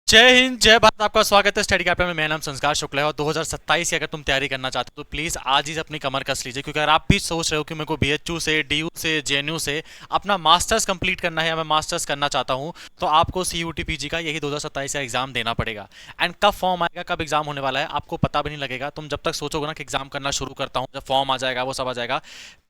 जय हिंद जय भारत। आपका स्वागत है स्टडी कैपिटल में। मेरा नाम संस्कार शुक्ला है और 2027 की अगर तुम तैयारी करना चाहते हो तो प्लीज़ आज ही अपनी कमर कस लीजिए, क्योंकि अगर आप भी सोच रहे हो कि मेरे को बीएचयू से, डीयू से, जेएनयू से अपना मास्टर्स कंप्लीट करना है या मैं मास्टर्स करना चाहता हूं, तो आपको सीयूटी पीजी का यही 2027 का एग्जाम देना पड़ेगा। एंड कब फॉर्म आएगा, कब एग्जाम होने वाला है, आपको पता भी नहीं लगेगा। तुम जब तक सोचोगे ना कि एग्जाम करना शुरू करता हूँ, जब फॉर्म आ जाएगा, वो सब आ जाएगा,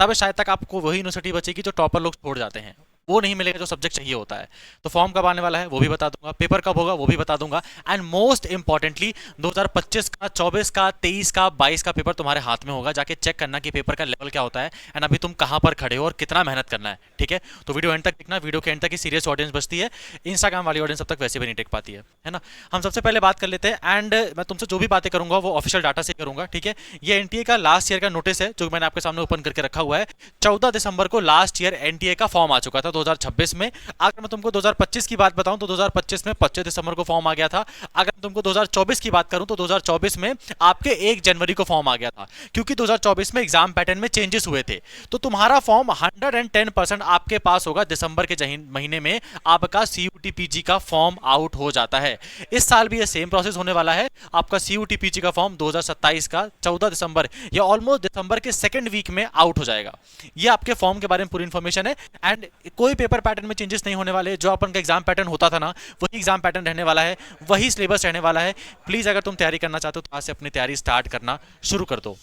तब शायद तक आपको वही यूनिवर्सिटी बचेगी जो टॉपर लोग छोड़ जाते हैं। वो नहीं मिलेगा जो सब्जेक्ट चाहिए होता है। तो फॉर्म कब आने वाला है वो भी बता दूंगा, पेपर कब होगा वो भी बता दूंगा। एंड मोस्ट इंपॉर्टेंटली 2025 का, 24 का, 23 का, 22 का पेपर तुम्हारे हाथ में होगा। जाके चेक करना कि पेपर का लेवल क्या होता है एंड अभी तुम कहां पर खड़े हो और कितना मेहनत करना है। ठीक है, तो वीडियो एंड तक देखना। वीडियो के एंड तक ही सीरियस ऑडियंस बचती है, इंस्टाग्राम वाली ऑडियंस अब तक वैसे भी नहीं टेक पाती है ना। हम सबसे पहले बात कर लेते हैं एंड मैं तुमसे जो भी बातें करूंगा वो ऑफिशियल डाटा से करूंगा। ठीक है, ये एनटीए का लास्ट ईयर का नोटिस है जो मैंने आपके सामने ओपन करके रखा हुआ है। 14 दिसंबर को लास्ट ईयर एनटीए का फॉर्म आ चुका था 2026 में। अगर मैं तुमको 2025 की बात बताऊं तो 2025 में 25 दिसंबर को फॉर्म आ गया था। अगर मैं तुमको 2024 की बात करूं तो 2024 में आपके 1 जनवरी को फॉर्म आ गया था, क्योंकि 2024 में एग्जाम पैटर्न में चेंजेस हुए थे। तो तुम्हारा फॉर्म 110% आपके पास होगा दिसंबर के महीने में। आपका सीयूटी पीजी का फॉर्म आउट हो जाता है। इस साल भी ये सेम प्रोसेस होने वाला है। आपका सीयूटी पीजी का फॉर्म 2027 का 14 दिसंबर या ऑलमोस्ट दिसंबर के सेकंड वीक में आउट हो जाएगा। ये आपके फॉर्म के बारे में पूरी इंफॉर्मेशन है। एंड कोई पेपर पैटर्न में चेंजेस नहीं होने वाले। जो अपन का एग्जाम पैटर्न होता था ना, वही एग्जाम पैटर्न रहने वाला है, वही सिलेबस रहने वाला है। प्लीज अगर तुम तैयारी करना चाहते हो तो आज से अपनी तैयारी स्टार्ट करना शुरू कर दो।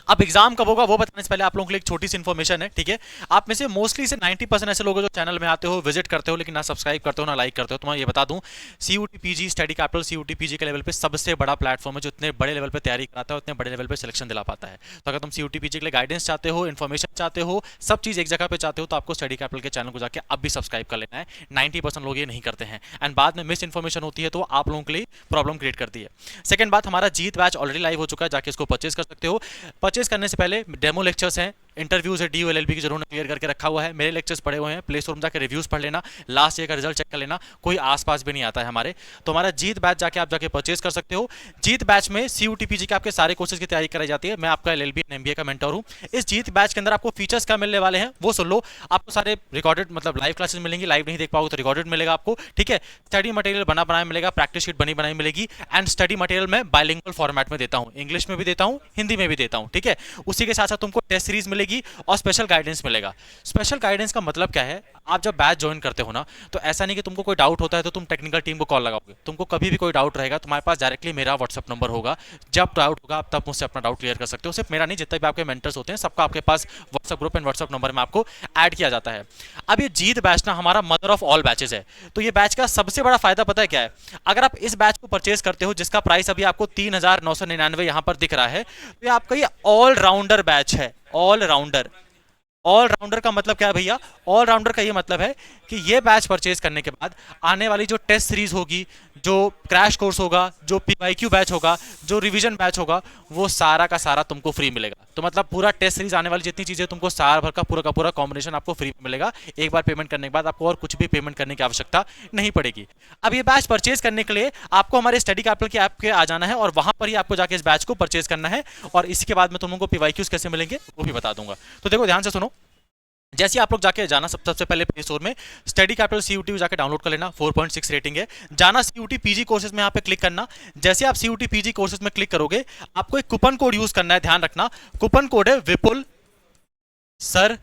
अब एग्जाम कब होगा वो बताने से पहले आप लोगों के लिए एक छोटी सी इन्फॉर्मेशन है। ठीक है, आप में से मोस्टली से 90% ऐसे लोग हैं जो चैनल में आते हो, विजिट करते हो, लेकिन ना सब्सक्राइब करते हो ना लाइक करते हो। तो मैं ये बता दूं, CUET PG study capital CUET PG के लेवल पे सबसे बड़ा प्लेटफॉर्म है जो इतने बड़े लेवल पे तैयारी कराता है, उतने बड़े लेवल पे सिलेक्शन दिला पाता है। तो अगर तुम सीयूटी पीजी के लिए गाइडेंस चाहते हो, इन्फॉर्मेशन चाहते हो, सब चीज एक जगह पे चाहते हो, तो आपको स्टडी कैपिटल के चैनल को जाकर अब भी सब्सक्राइब कर लेना है। 90% लोग ये नहीं करते हैं एंड बाद में मिस इन्फॉर्मेशन होती है तो आप लोगों के लिए प्रॉब्लम क्रिएट करती है। सेकंड बात, हमारा जीत बैच ऑलरेडी लाइव हो चुका है, जाके इसको परचेज कर सकते हो। परचेज करने से पहले डेमो लेक्चर्स हैं, इंटरव्यूज है, डीयू एलएलबी की जरूर क्लियर करके रखा हुआ है। मेरे लेक्चर्स पड़े हुए हैं, प्ले स्टोर में जाकर रिव्यूज पढ़ लेना, लास्ट ईयर का रिजल्ट चेक कर लेना। कोई आसपास भी नहीं आता है हमारे। तो हमारा जीत बैच जाके आप जाके परचेज कर सकते हो। जीत बैच में सीयूटी पीजी के आपके सारे कोर्सेज की तैयारी कराई जाती है। मैं आपका एलएलबी एंड एमबीए का मेंटर हूं। इस जीत बैच के अंदर आपको फीचर्स क्या मिलने वाले हैं वो सुन लो। आपको सारे रिकॉर्डेड मतलब लाइव क्लासेस मिलेंगी, लाइव नहीं देख पाओगे तो रिकॉर्डेड मिलेगा आपको। ठीक है, स्टडी मटेरियल बना बनाया मिलेगा, प्रैक्टिस शीट बनी बनाई मिलेगी। एंड स्टडी मटेरियल मैं बाइलिंगुअल फॉर्मेट में देता हूं, इंग्लिश में भी देता हूं, हिंदी में भी देता हूं। ठीक है, उसी के साथ साथ तुमको टेस्ट सीरीज मिलेगी और स्पेशल गाइडेंस मिलेगा। स्पेशल गाइडेंस का मतलब क्या है, आप जब बैच ज्वाइन करते हो ना, तो ऐसा नहीं कि तुमको कोई डाउट होता है तो तुम टेक्निकल टीम को कॉल लगाओगे। तुमको कभी भी कोई डाउट रहेगा तुम्हारे पास डायरेक्टली मेरा व्हाट्सअप नंबर होगा। जब डाउट होगा आप तब मुझसे अपना डाउट क्लियर कर सकते हो। सिर्फ मेरा नहीं, जितने भी आपके मेंटर्स होते हैं सबका आपके पास WhatsApp group and WhatsApp number में आपको ऐड किया जाता है। अब ये जीत बैच ना हमारा मदर ऑफ ऑल बैचेस है। तो ये बैच का सबसे बड़ा फायदा पता है क्या है? अगर आप इस बैच को परचेज करते हो जिसका प्राइस अभी आपको 3999 यहां पर दिख रहा है, तो ये आपका ये ऑलराउंडर बैच है। ऑलराउंडर, ऑलराउंडर का मतलब क्या है भैया? ऑलराउंडर का ये मतलब है कि ये बैच परचेज करने के बाद आने वाली जो टेस्ट सीरीज होगी, जो क्रैश कोर्स होगा, जो पीवाईक्यू बैच होगा, जो रिवीजन बैच होगा, वो सारा का सारा तुमको फ्री मिलेगा। तो मतलब पूरा टेस्ट सीरीज आने वाली जितनी चीजें तुमको साल भर का पूरा कॉम्बिनेशन आपको फ्री में मिलेगा। एक बार पेमेंट करने के बाद आपको और कुछ भी पेमेंट करने की आवश्यकता नहीं पड़ेगी। अब ये बैच परचेज करने के लिए आपको हमारे स्टडी कैपिटल के ऐप पे आ जाना है और वहां पर ही आपको जाके इस बैच को परचेज करना है। और इसके बाद मैं तुमको पीवाईक्यूज कैसे मिलेंगे वो भी बता दूंगा। तो देखो ध्यान से सुनो, जैसे आप लोग जाके जाना सबसे पहले प्ले स्टोर में स्टडी कैपिटल सीयूटी जाके डाउनलोड कर लेना। 4.6 रेटिंग है। जाना सीयूटी पीजी कोर्सेज में, यहाँ पे क्लिक करना। जैसे आप सीयूटी पीजी कोर्सेज में क्लिक करोगे आपको एक कूपन कोड यूज करना है, ध्यान रखना। कूपन कोड है विपुल सर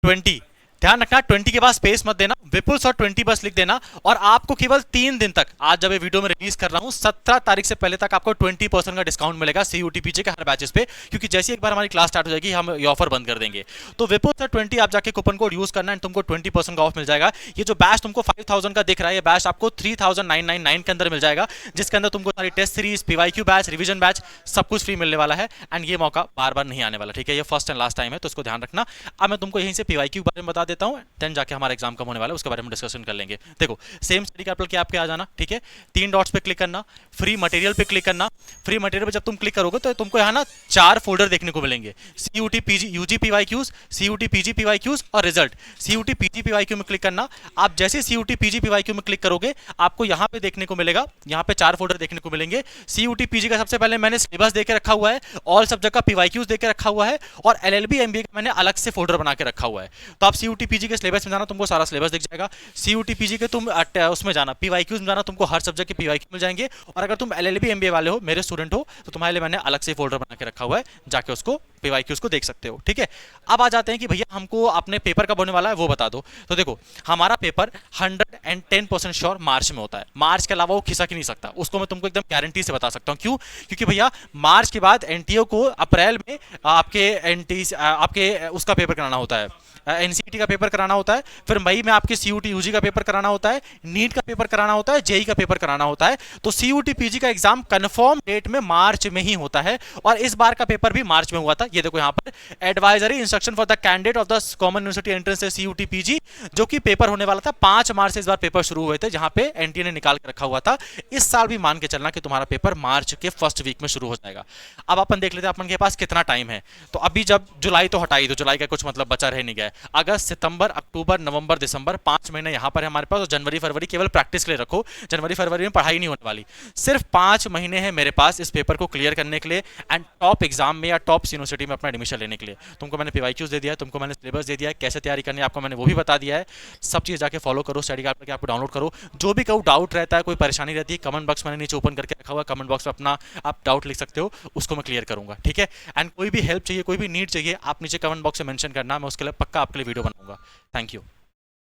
20। ध्यान रखना 20 के बाद स्पेस मत देना, विपुल सर 20 बस लिख देना। और आपको केवल 3 दिन तक, आज जब ये वीडियो में रिलीज कर रहा हूं 17 तारीख से पहले तक आपको 20% का डिस्काउंट मिलेगा सीयूटी पीजी के हर बैचेस पे, क्योंकि जैसे एक बार हमारी क्लास स्टार्ट हो जाएगी हम ये ऑफर बंद कर देंगे। तो विपुल सर 20 आप जाके कूपन कोड यूज करना है, तुमको 20% का ऑफ मिल जाएगा। ये जो बैच तुमको 5000 का दिख रहा है, ये बैच आपको 3999 के अंदर मिल जाएगा, जिसके अंदर तुमको सारी test series, PYQ batch, revision batch सब कुछ फ्री मिलने वाला है। एंड ये मौका बार बार नहीं आने वाला, ठीक है? ये फर्स्ट एंड लास्ट टाइम है, तो इसको ध्यान रखना। अब मैं तुमको यहीं से पीवाईक्यू के बारे में बता देता हूं, देन जाके हमारा एग्जाम कब होने वाला है उसके बारे में डिस्कशन कर लेंगे। देखो सेम स्टडी कैपिटल के आपके आ जाना, ठीक है? 3 डॉट्स पे क्लिक करना, फ्री मटेरियल पे क्लिक करना। फ्री मटेरियल पे जब तुम क्लिक करोगे तो तुमको यहाँ ना 4 फोल्डर देखने को मिलेंगे, CUET PG UG PYQs, CUET PG PYQs और रिजल्ट। सीयूटी पीजी पीवाईक्यू में क्लिक करना। आप जैसे सीयूटी पीजी पीवाईक्यू में क्लिक करोगे आपको यहाँ पे देखने को मिलेगा, यहाँ पे 4 फोल्डर देखने को मिलेंगे। सीयूटी पीजी का सबसे पहले मैंने सिलेबस देके रखा हुआ है, ऑल सब्जेक्ट का पीवाईक्यूज देके रखा हुआ है, और एलएलबी एमबीए का मैंने अलग से फोल्डर बना के रखा हुआ है। तो आप सीयूटी सीयूटी पीजी के सिलेबस में जाना, तुमको सारा सिलेबस दिख जाएगा। सीयूटी पीजी के तुम उसमें जाना, पीवाईक्यूज में जाना, तुमको हर सब्जेक्ट के पीवाईक्यू मिल जाएंगे। और अगर तुम एलएलबी एमबीए वाले हो, मेरे स्टूडेंट हो, तो तुम्हारे लिए मैंने अलग से फोल्डर बना के रखा हुआ है, जाके उसको पीवाईक्यूज को देख सकते हो। ठीक है, अब आ जाते हैं कि भैया हमको अपने पेपर कब होने वाला है वो बता दो। तो देखो हमारा पेपर 110% श्योर मार्च में होता है, मार्च के अलावा वो खिसक ही नहीं सकता, उसको मैं तुमको एकदम गारंटी से बता सकता हूँ। क्यों? क्योंकि भैया मार्च के बाद एनटीओ को अप्रैल में आपके एनटी आपके उसका पेपर कराना होता है, एनसीईटी का पेपर कराना होता है, फिर मई में आपके सीयूटी यूजी का पेपर कराना होता है, नीट का पेपर कराना होता है, जेई का पेपर कराना होता है। तो सीयूटी पीजी का एग्जाम कंफर्म डेट में मार्च में ही होता है, और इस बार का पेपर भी मार्च में हुआ था। ये देखो यहाँ पर advisory instruction for the candidate of the common university entrance CUET PG, जो कि पेपर होने वाला था 5 मार्च से। इस बार पेपर शुरू हुए थे, जहां पे एनटीए ने निकाल के रखा हुआ था। इस साल भी मान के चलना कि तुम्हारा पेपर मार्च के फर्स्ट वीक में शुरू हो जाएगा। अब अपन देख लेते हैं अपन के पास कितना टाइम है। तो अभी जब जुलाई तो हटाई दो, जुलाई का कुछ मतलब बचा रह नहीं गया। अगस्त, सितंबर, अक्टूबर, नवंबर, दिसंबर, 5 महीने यहाँ पर है हमारे पास। और जनवरी फरवरी केवल प्रैक्टिस के लिए रखो, जनवरी फरवरी में पढ़ाई नहीं होने वाली। सिर्फ 5 महीने हैं मेरे पास इस पेपर को क्लियर करने के लिए, एंड टॉप एग्जाम में या टॉप यूनिवर्सिटी में अपना एडमिशन लेने के लिए। तुमको मैंने पीवाईक्यूज दे दिया है, तुमको मैंने सिलेबस दे दिया है, कैसे तैयारी करनी है आपको मैंने वो भी बता दिया है। सब चीज़ जाके फॉलो करो, स्टडी कार्ड करके आपको डाउनलोड करो। जो भी कोई डाउट रहता है, कोई परेशानी रहती है, कमेंट बॉक्स मैंने नीचे ओपन करके रखा हुआ है, कमेंट बॉक्स में अपना आप डाउट लिख सकते हो, उसको मैं क्लियर करूंगा। ठीक है, एंड कोई भी हेल्प चाहिए, कोई भी नीड चाहिए, आप नीचे कमेंट बॉक्स में मेंशन करना, मैं उसके लिए पक्का आपके लिए वीडियो बनाऊंगा। Thank you.